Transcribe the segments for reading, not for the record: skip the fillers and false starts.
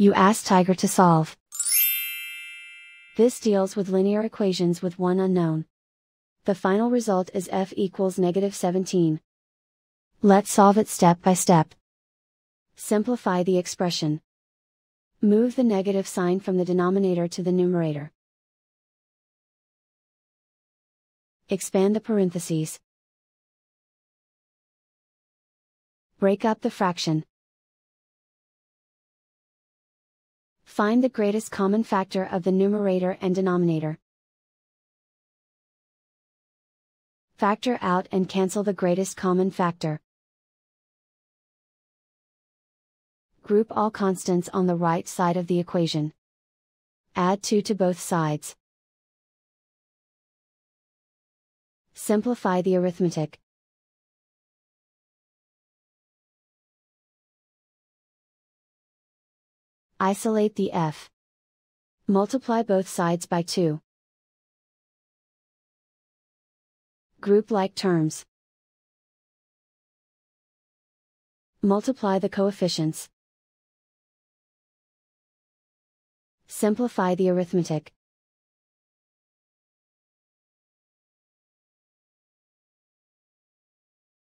You ask Tiger to solve. This deals with linear equations with one unknown. The final result is f equals -17. Let's solve it step by step. Simplify the expression. Move the negative sign from the denominator to the numerator. Expand the parentheses. Break up the fraction. Find the greatest common factor of the numerator and denominator. Factor out and cancel the greatest common factor. Group all constants on the right side of the equation. Add 2 to both sides. Simplify the arithmetic. Isolate the f. Multiply both sides by 2. Group like terms. Multiply the coefficients. Simplify the arithmetic.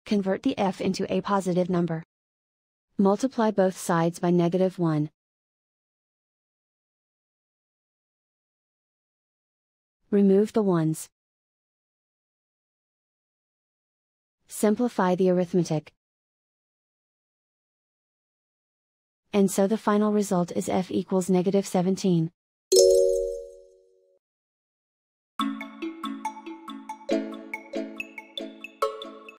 Convert the f into a positive number. Multiply both sides by -1. Remove the ones. Simplify the arithmetic. And so the final result is f equals -17.